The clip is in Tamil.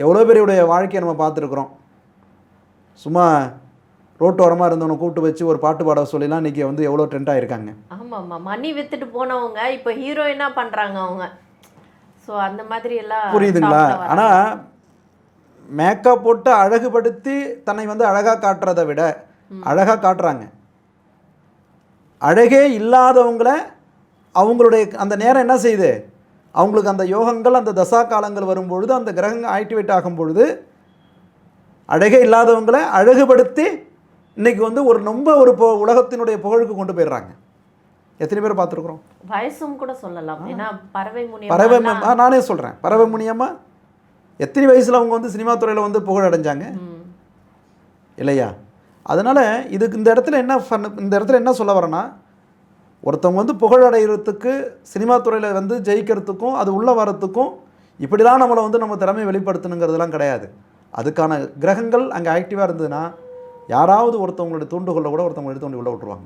எவ்வளோ பேருடைய வாழ்க்கையை நம்ம பார்த்துருக்குறோம். சும்மா ரோட்டோரமாக இருந்தவனை கூப்பிட்டு வச்சு ஒரு பாட்டு பாட சொல்லிலாம் இன்றைக்கி வந்து எவ்வளோ ட்ரெண்ட் ஆகிருக்காங்க. ஆமாம் ஆமாம், மணி வித்துட்டு போனவங்க இப்போ ஹீரோயினாக பண்ணுறாங்க அவங்க. ஸோ அந்த மாதிரி எல்லாம் புரியுதுங்களா? ஆனால் மேக்கப் போட்டு அழகுபடுத்தி தன்னை வந்து அழகாக காட்டுறதை விட அழகாக காட்டுறாங்க. அழகே இல்லாதவங்கள அவங்களுடைய அந்த நேரம் என்ன செய்யுது, அவங்களுக்கு அந்த யோகங்கள் அந்த தசா காலங்கள் வரும்பொழுது அந்த கிரகங்கள் ஆக்டிவேட் ஆகும் பொழுது அழகே இல்லாதவங்களை அழகுபடுத்தி இன்றைக்கி வந்து ஒரு ரொம்ப ஒரு உலகத்தினுடைய புகழுக்கு கொண்டு போயிடுறாங்க. எத்தனை பேர் பார்த்துருக்குறோம்? வயசும் கூட சொல்லலாம். ஏன்னா பறவை நானே சொல்கிறேன், பறவை முனியம்மா எத்தனை வயசில் அவங்க வந்து சினிமா துறையில் வந்து புகழ் அடைஞ்சாங்க இல்லையா? அதனால் இதுக்கு இந்த இடத்துல என்ன சொல்ல வரேன்னா, ஒருத்தவங்க வந்து புகழ் அடைகிறதுக்கு சினிமா துறையில் வந்து ஜெயிக்கிறதுக்கும் அது உள்ளே வரத்துக்கும் இப்படிலாம் நம்மளை வந்து நம்ம திறமையை வெளிப்படுத்தணுங்கிறதுலாம் கிடையாது. அதுக்கான கிரகங்கள் அங்கே ஆக்டிவாக இருந்ததுன்னா யாராவது ஒருத்தவங்களுடைய தூண்டுகோலை கூட ஒருத்தவங்க எடுத்து கொண்டு உள்ள விட்டுருவாங்க.